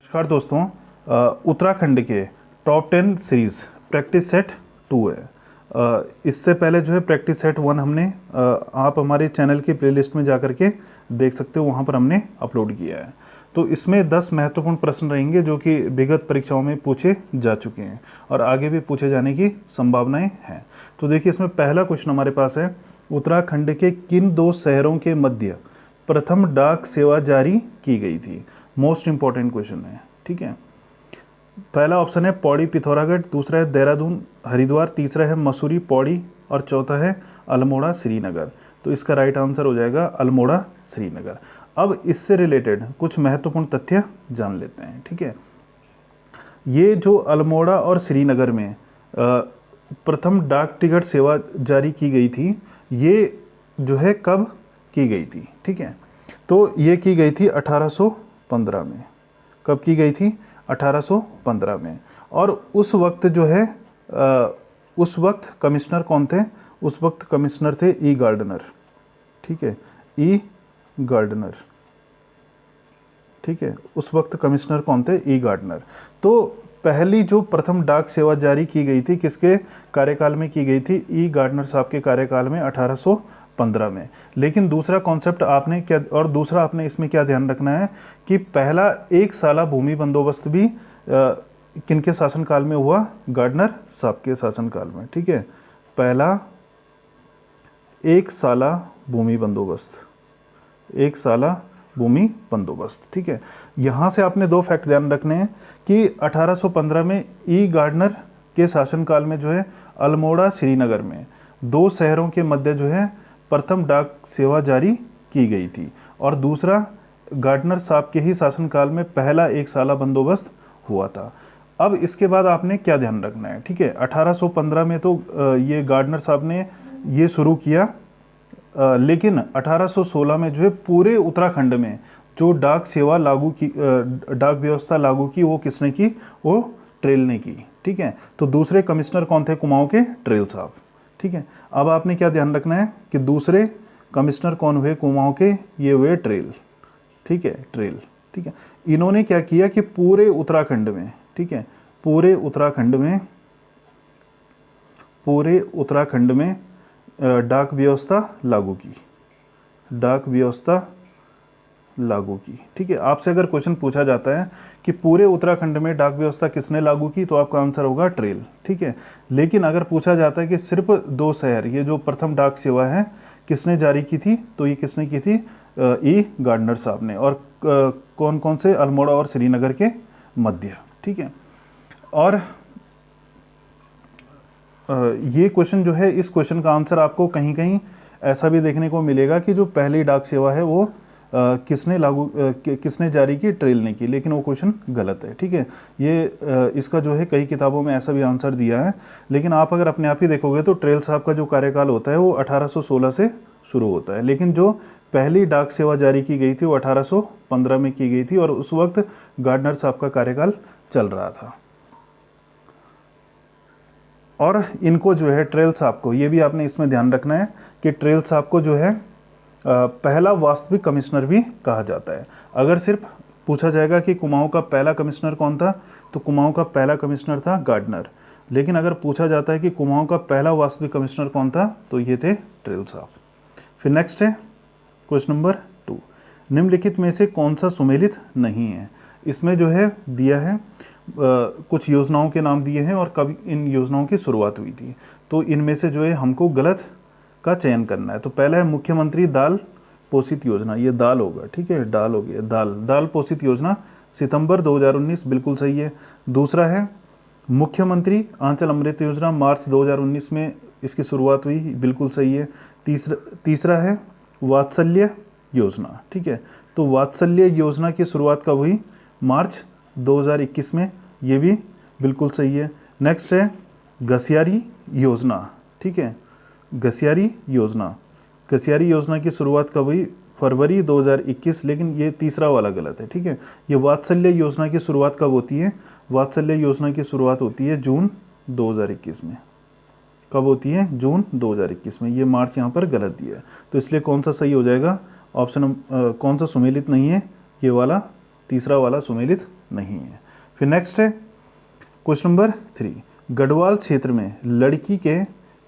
नमस्कार दोस्तों, उत्तराखंड के टॉप 10 सीरीज़ प्रैक्टिस सेट 2 है। इससे पहले जो है प्रैक्टिस सेट 1 हमने आप हमारे चैनल की प्लेलिस्ट में जा कर के देख सकते हो, वहाँ पर हमने अपलोड किया है। तो इसमें 10 महत्वपूर्ण प्रश्न रहेंगे जो कि विगत परीक्षाओं में पूछे जा चुके हैं और आगे भी पूछे जाने की संभावनाएं हैं। तो देखिए, इसमें पहला क्वेश्चन हमारे पास है, उत्तराखंड के किन 2 शहरों के मध्य प्रथम डाक सेवा जारी की गई थी। मोस्ट इंपॉर्टेंट क्वेश्चन है, ठीक है। पहला ऑप्शन है पौड़ी पिथौरागढ़, दूसरा है देहरादून हरिद्वार, तीसरा है मसूरी पौड़ी और चौथा है अल्मोड़ा श्रीनगर। तो इसका राइट आंसर हो जाएगा अल्मोड़ा श्रीनगर। अब इससे रिलेटेड कुछ महत्वपूर्ण तथ्य जान लेते हैं, ठीक है। ये जो अल्मोड़ा और श्रीनगर में प्रथम डाक टिकट सेवा जारी की गई थी, ये जो है कब की गई थी, ठीक है। तो ये की गई थी 1815 में। कब की गई थी? 1815 में। और उस वक्त जो है उस वक्त कमिश्नर कौन थे? उस वक्त कमिश्नर थे ई गार्डनर, ठीक है, ई गार्डनर, ठीक है। उस वक्त कमिश्नर कौन थे? ई गार्डनर। तो पहली जो प्रथम डाक सेवा जारी की गई थी किसके कार्यकाल में की गई थी? ई गार्डनर साहब के कार्यकाल में 1815 में। लेकिन दूसरा कॉन्सेप्ट आपने क्या, और दूसरा आपने इसमें क्या ध्यान रखना है कि पहला 1 साला भूमि बंदोबस्त भी किनके शासनकाल में हुआ? गार्डनर साहब के शासनकाल में, ठीक है। पहला 1 साला भूमि बंदोबस्त, 1 साला भूमि बंदोबस्त, ठीक है। यहाँ से आपने 2 फैक्ट ध्यान रखने हैं कि 1815 में ई गार्डनर के शासनकाल में जो है अल्मोड़ा श्रीनगर में 2 शहरों के मध्य जो है प्रथम डाक सेवा जारी की गई थी, और दूसरा गार्डनर साहब के ही शासनकाल में पहला 1 साला बंदोबस्त हुआ था। अब इसके बाद आपने क्या ध्यान रखना है, ठीक है। 1815 में तो ये गार्डनर साहब ने ये शुरू किया, लेकिन 1816 में जो है पूरे उत्तराखंड में जो डाक सेवा लागू की, डाक व्यवस्था लागू की, वो किसने की? वो ट्रेल ने की, ठीक है। तो दूसरे कमिश्नर कौन थे? कुमाऊं के ट्रेल साहब, ठीक है। अब आपने क्या ध्यान रखना है कि दूसरे कमिश्नर कौन हुए कुमाऊं के? ये हुए ट्रेल, ठीक है, ट्रेल, ठीक है। इन्होंने क्या किया कि पूरे उत्तराखंड में, ठीक है, पूरे उत्तराखंड में डाक व्यवस्था लागू की, डाक व्यवस्था लागू की, ठीक है। आपसे अगर क्वेश्चन पूछा जाता है कि पूरे उत्तराखंड में डाक व्यवस्था किसने लागू की, तो आपका आंसर होगा ट्रेल, ठीक है। लेकिन अगर पूछा जाता है कि सिर्फ 2 शहर, ये जो प्रथम डाक सेवा है किसने जारी की थी, तो ये किसने की थी? ई गार्डनर साहब ने। और कौन कौन से? अल्मोड़ा और श्रीनगर के मध्य, ठीक है। और ये क्वेश्चन जो है, इस क्वेश्चन का आंसर आपको कहीं कहीं ऐसा भी देखने को मिलेगा कि जो पहली डाक सेवा है वो किसने जारी की? ट्रेल ने की, लेकिन वो क्वेश्चन गलत है, ठीक है। ये इसका जो है कई किताबों में ऐसा भी आंसर दिया है, लेकिन आप अगर अपने आप ही देखोगे तो ट्रेल साहब का जो कार्यकाल होता है वो 1816 से शुरू होता है, लेकिन जो पहली डाक सेवा जारी की गई थी वो 1815 में की गई थी, और उस वक्त गार्डनर साहब का कार्यकाल चल रहा था। और इनको जो है ट्रेल साहब को, ये भी आपने इसमें ध्यान रखना है कि ट्रेल साहब को जो है पहला वास्तविक कमिश्नर भी कहा जाता है। अगर सिर्फ पूछा जाएगा कि कुमाऊं का पहला कमिश्नर कौन था, तो कुमाऊं का पहला कमिश्नर था गार्डनर। लेकिन अगर पूछा जाता है कि कुमाऊं का पहला वास्तविक कमिश्नर कौन था, तो ये थे ट्रेल साहब। फिर नेक्स्ट है क्वेश्चन नंबर 2, निम्नलिखित में से कौन सा सुमेलित नहीं है। इसमें जो है दिया है कुछ योजनाओं के नाम दिए हैं और कब इन योजनाओं की शुरुआत हुई थी। तो इनमें से जो है हमको गलत का चयन करना है। तो पहला है मुख्यमंत्री दाल पोषित योजना, ये दाल होगा, ठीक है, दाल हो गया, दाल पोषित योजना सितंबर 2019, बिल्कुल सही है। दूसरा है मुख्यमंत्री आंचल अमृत योजना, मार्च 2019 में इसकी शुरुआत हुई, बिल्कुल सही है। तीसरा है वात्सल्य योजना, ठीक है। तो वात्सल्य योजना की शुरुआत कब हुई? मार्च 2021 में, ये भी बिल्कुल सही है। नेक्स्ट है घसियारी योजना, ठीक है, घसियारी योजना की शुरुआत कब हुई? फरवरी 2021, लेकिन ये तीसरा वाला गलत है, ठीक है। ये वात्सल्य योजना की शुरुआत कब होती है? वात्सल्य योजना की शुरुआत होती है जून 2021 में। कब होती है? जून 2021 में। ये मार्च यहाँ पर गलत दिया है, तो इसलिए कौन सा सही हो जाएगा? ऑप्शन कौन सा सुमेलित नहीं है? ये वाला तीसरा वाला सुमेलित नहीं है। फिर नेक्स्ट है क्वेश्चन नंबर 3, गढ़वाल क्षेत्र में लड़की के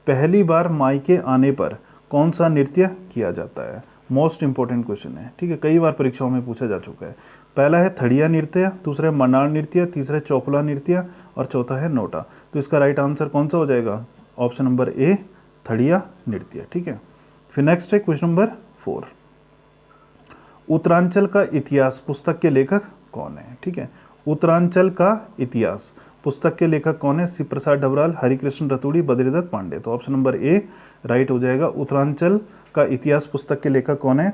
पहली बार मायके आने पर कौन सा नृत्य किया जाता है? मोस्ट इंपॉर्टेंट क्वेश्चन है, ठीक है, कई बार परीक्षाओं में पूछा जा चुका है। पहला है थड़िया नृत्य, दूसरा है मनार नृत्य, तीसरा है चौपला नृत्य और चौथा है नोटा। तो इसका राइट आंसर कौन सा हो जाएगा? ऑप्शन नंबर ए, थड़िया नृत्य, ठीक है। फिर नेक्स्ट है क्वेश्चन नंबर 4, उत्तरांचल का इतिहास पुस्तक के लेखक कौन है? ठीक है, उत्तरांचल का इतिहास पुस्तक के लेखक कौन है? शिव प्रसाद डबराल, हरिकृष्ण रतूड़ी, बद्रीदत्त पांडे। तो ऑप्शन नंबर ए राइट हो जाएगा। उत्तरांचल का इतिहास पुस्तक के लेखक कौन है?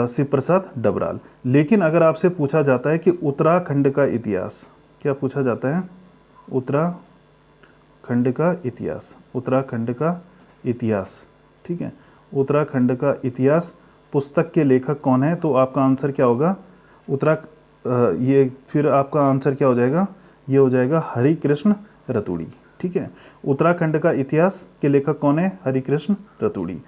शिव प्रसाद डबराल। लेकिन अगर आपसे पूछा जाता है कि उत्तराखंड का इतिहास, क्या पूछा जाता है? उत्तराखंड का इतिहास, उत्तराखंड का इतिहास, ठीक है, उत्तराखंड का इतिहास पुस्तक के लेखक कौन है? तो आपका आंसर क्या होगा? ये फिर आपका आंसर क्या हो जाएगा? ये हो जाएगा हरिकृष्ण रतूड़ी, ठीक है। उत्तराखंड का इतिहास के लेखक कौन है? हरिकृष्ण रतूड़ी।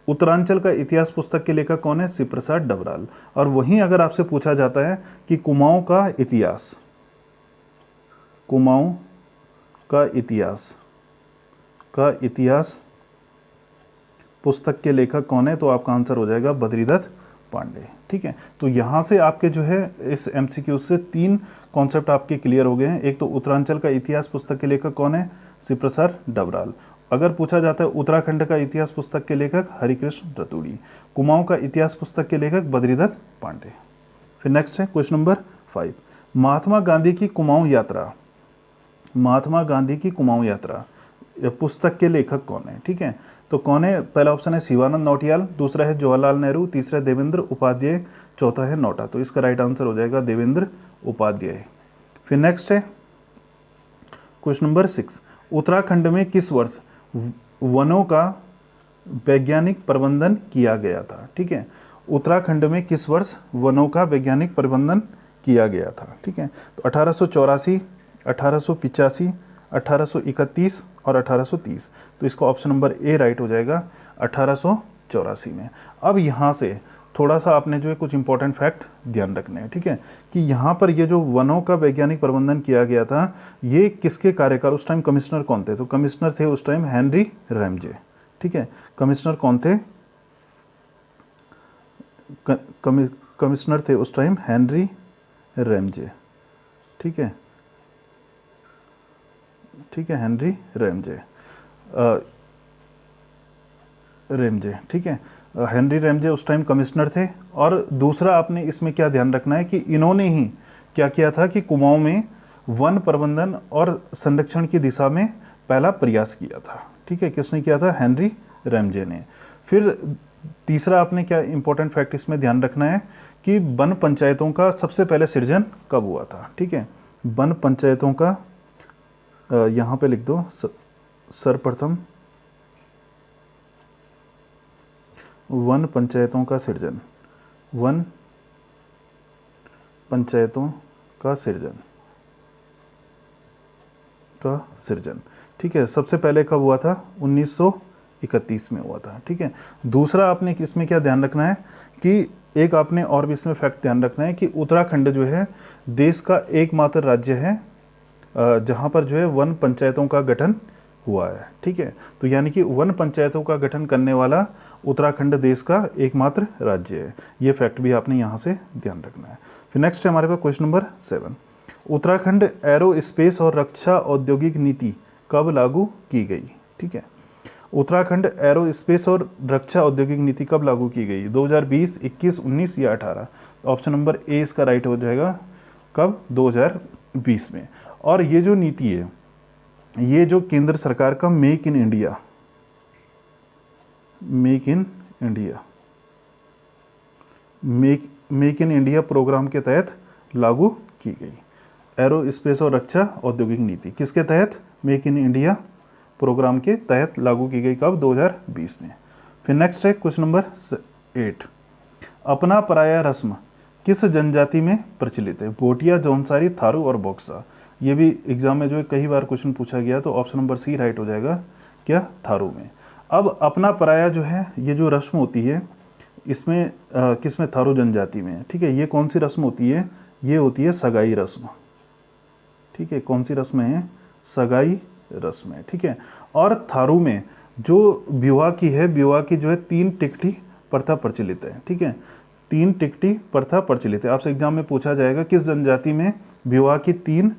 उत्तरांचल का इतिहास पुस्तक के लेखक कौन है? शिव प्रसाद डबराल। और वहीं अगर आपसे पूछा जाता है कि कुमाऊं का इतिहास, कुमाऊं का इतिहास पुस्तक के लेखक कौन है? तो आपका आंसर हो जाएगा बद्रीदत्त पांडे, ठीक है। तो यहाँ से आपके जो है इस MCQ से 3 कॉन्सेप्ट आपके क्लियर हो गए हैं। एक तो उत्तरांचल का इतिहास पुस्तक के लेखक कौन है? शिव प्रसाद डबराल। अगर पूछा जाता है उत्तराखंड का इतिहास पुस्तक के लेखक हरिकृष्ण रतूड़ी। कुमाऊं का इतिहास पुस्तक के लेखक बद्रीदत्त पांडे। फिर नेक्स्ट है क्वेश्चन नंबर 5, महात्मा गांधी की कुमाऊं यात्रा, महात्मा गांधी की कुमाऊं यात्रा पुस्तक के लेखक कौन है? ठीक है, तो कौन है? पहला ऑप्शन है शिवानंद नौटियाल, दूसरा है जवाहरलाल नेहरू, तीसरा है देवेंद्र उपाध्याय, चौथा है नोटा। तो इसका राइट आंसर हो जाएगा देवेंद्र उपाध्याय। फिर नेक्स्ट है क्वेश्चन नंबर 6, उत्तराखंड में किस वर्ष वनों का वैज्ञानिक प्रबंधन किया गया था? ठीक है, उत्तराखंड में किस वर्ष वनों का वैज्ञानिक प्रबंधन किया गया था? ठीक है, तो 1884, 1885, 1831 और 1830। तो इसका ऑप्शन नंबर ए राइट हो जाएगा 1884 में। अब यहाँ से थोड़ा सा आपने जो है कुछ इंपॉर्टेंट फैक्ट ध्यान रखने हैं, ठीक है, कि यहाँ पर ये जो वनों का वैज्ञानिक प्रबंधन किया गया था, ये किसके कार्यकाल, उस टाइम कमिश्नर कौन थे? तो कमिश्नर थे उस टाइम हेनरी रैमजे, ठीक है। कमिश्नर कौन थे? कमिश्नर थे उस टाइम हेनरी रैमजे, ठीक है, ठीक है, हेनरी रैमजे, ठीक है, हेनरी रैमजे उस टाइम कमिश्नर थे। और दूसरा आपने इसमें क्या ध्यान रखना है कि इन्होंने ही क्या किया था कि कुमाऊं में वन प्रबंधन और संरक्षण की दिशा में पहला प्रयास किया था, ठीक है। किसने किया था? हेनरी रैमजे ने। फिर तीसरा आपने क्या इंपॉर्टेंट फैक्ट इसमें ध्यान रखना है कि वन पंचायतों का सबसे पहले सृजन कब हुआ था? ठीक है, वन पंचायतों का यहाँ पे लिख दो, सर्वप्रथम वन पंचायतों का सृजन, वन पंचायतों का सृजन, ठीक है। सबसे पहले कब हुआ था? 1931 में हुआ था, ठीक है। दूसरा आपने इसमें क्या ध्यान रखना है कि एक आपने और भी इसमें फैक्ट ध्यान रखना है कि उत्तराखंड जो है देश का एकमात्र राज्य है जहाँ पर जो है वन पंचायतों का गठन हुआ है, ठीक है। तो यानी कि वन पंचायतों का गठन करने वाला उत्तराखंड देश का एकमात्र राज्य है। ये फैक्ट भी आपने यहाँ से ध्यान रखना है। फिर नेक्स्ट है हमारे पास क्वेश्चन नंबर 7, उत्तराखंड एरोस्पेस और रक्षा औद्योगिक नीति कब लागू की गई? ठीक है, उत्तराखंड एरोस्पेस और रक्षा औद्योगिक नीति कब लागू की गई? 2020, 21, 19 या 18? ऑप्शन नंबर ए इसका राइट हो जाएगा। कब? 2020 में। और ये जो नीति है, ये जो केंद्र सरकार का मेक इन इंडिया प्रोग्राम के तहत लागू की गई। एरोस्पेस और रक्षा औद्योगिक नीति किसके तहत? मेक इन इंडिया प्रोग्राम के तहत लागू की गई। कब? 2020 में। फिर नेक्स्ट है क्वेश्चन नंबर 8, अपना पराया रस्म किस जनजाति में प्रचलित है? भोटिया, जौनसारी, थारू और बॉक्सा। ये भी एग्जाम में जो है कई बार क्वेश्चन पूछा गया, तो ऑप्शन नंबर सी राइट हो जाएगा। क्या? थारू में। अब अपना पराया जो है, ये जो रस्म होती है इसमें किसमें? थारू जनजाति में, ठीक है। ये कौन सी रस्म होती है? ये होती है सगाई रस्म। ठीक है, कौन सी रस्म है? सगाई रस्म है। ठीक है, और थारू में जो विवाह की है, विवाह की जो है 3 टिकटी प्रथा प्रचलित है। ठीक है, 3 टिकटी प्रथा प्रचलित है। आपसे एग्जाम में पूछा जाएगा किस जनजाति में विवाह की 3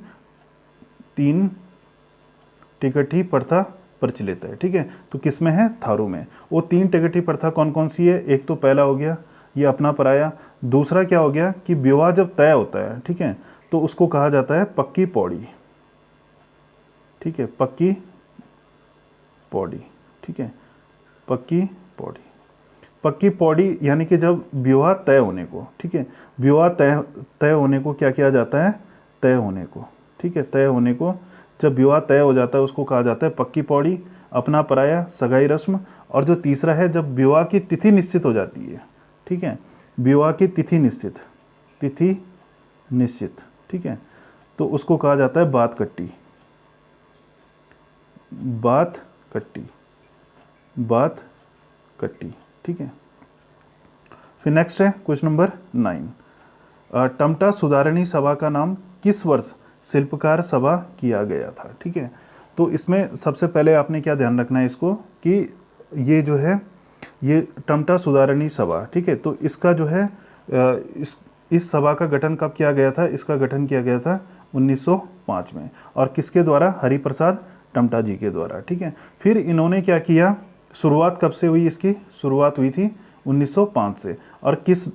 टिकटी प्रथा प्रचलित है। ठीक है, तो किस में है? थारू में। वो 3 टिकटी प्रथा कौन कौन सी है? एक तो पहला हो गया ये अपना पराया, दूसरा क्या हो गया कि विवाह जब तय होता है, ठीक है, तो उसको कहा जाता है पक्की पौड़ी। ठीक है, पक्की पौड़ी। ठीक है, पक्की पौड़ी। पक्की पौड़ी यानी कि जब विवाह तय होने को, ठीक है, विवाह तय होने को क्या किया जाता है? तय होने को। ठीक है, तय होने को जब विवाह तय हो जाता है उसको कहा जाता है पक्की पौड़ी, अपना पराया, सगाई रस्म। और जो तीसरा है जब विवाह की तिथि निश्चित हो जाती है। ठीक है, विवाह की तिथि निश्चित, ठीक है, तो उसको कहा जाता है बात कट्टी। बात कट्टी। ठीक है, फिर नेक्स्ट है क्वेश्चन नंबर 9। टमटा सुधारणी सभा का नाम किस वर्ष शिल्पकार सभा किया गया था? ठीक है, तो इसमें सबसे पहले आपने क्या ध्यान रखना है इसको कि ये जो है ये टमटा सुधारणी सभा, ठीक है, तो इसका जो है इस सभा का गठन कब किया गया था? इसका गठन किया गया था 1905 में। और किसके द्वारा? हरिप्रसाद टमटा जी के द्वारा। ठीक है, फिर इन्होंने क्या किया? शुरुआत कब से हुई इसकी? शुरुआत हुई थी 1905 से। और किस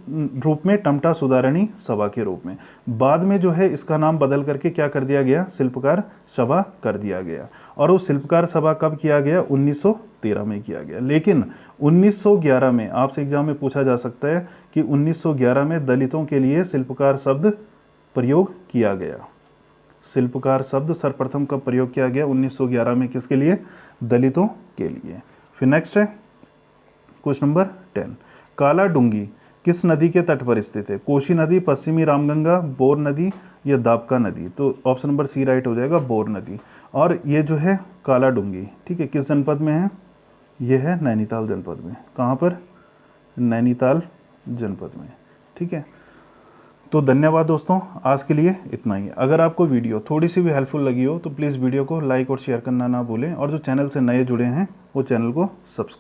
रूप में? टमटा सुधारणी सभा के रूप में। बाद में जो है इसका नाम बदल करके क्या कर दिया गया? शिल्पकार सभा कर दिया गया। और वो शिल्पकार सभा कब किया गया? 1913 में किया गया। लेकिन 1911 में आपसे एग्जाम में पूछा जा सकता है कि 1911 में दलितों के लिए शिल्पकार शब्द प्रयोग किया गया। शिल्पकार शब्द सर्वप्रथम कब प्रयोग किया गया? 1911 में। किसके लिए? दलितों के लिए। फिर नेक्स्ट है क्वेश्चन नंबर 10। काला डूंगी किस नदी के तट पर स्थित है? कोशी नदी, पश्चिमी रामगंगा, बोर नदी या दाबका नदी? तो ऑप्शन नंबर सी राइट हो जाएगा, बोर नदी। और ये जो है काला डूंगी, ठीक है, किस जनपद में है? ये है नैनीताल जनपद में। कहाँ पर? नैनीताल जनपद में। ठीक है, तो धन्यवाद दोस्तों, आज के लिए इतना ही। अगर आपको वीडियो थोड़ी सी भी हेल्पफुल लगी हो तो प्लीज़ वीडियो को लाइक और शेयर करना ना भूलें। और जो चैनल से नए जुड़े हैं वो चैनल को सब्सक्राइब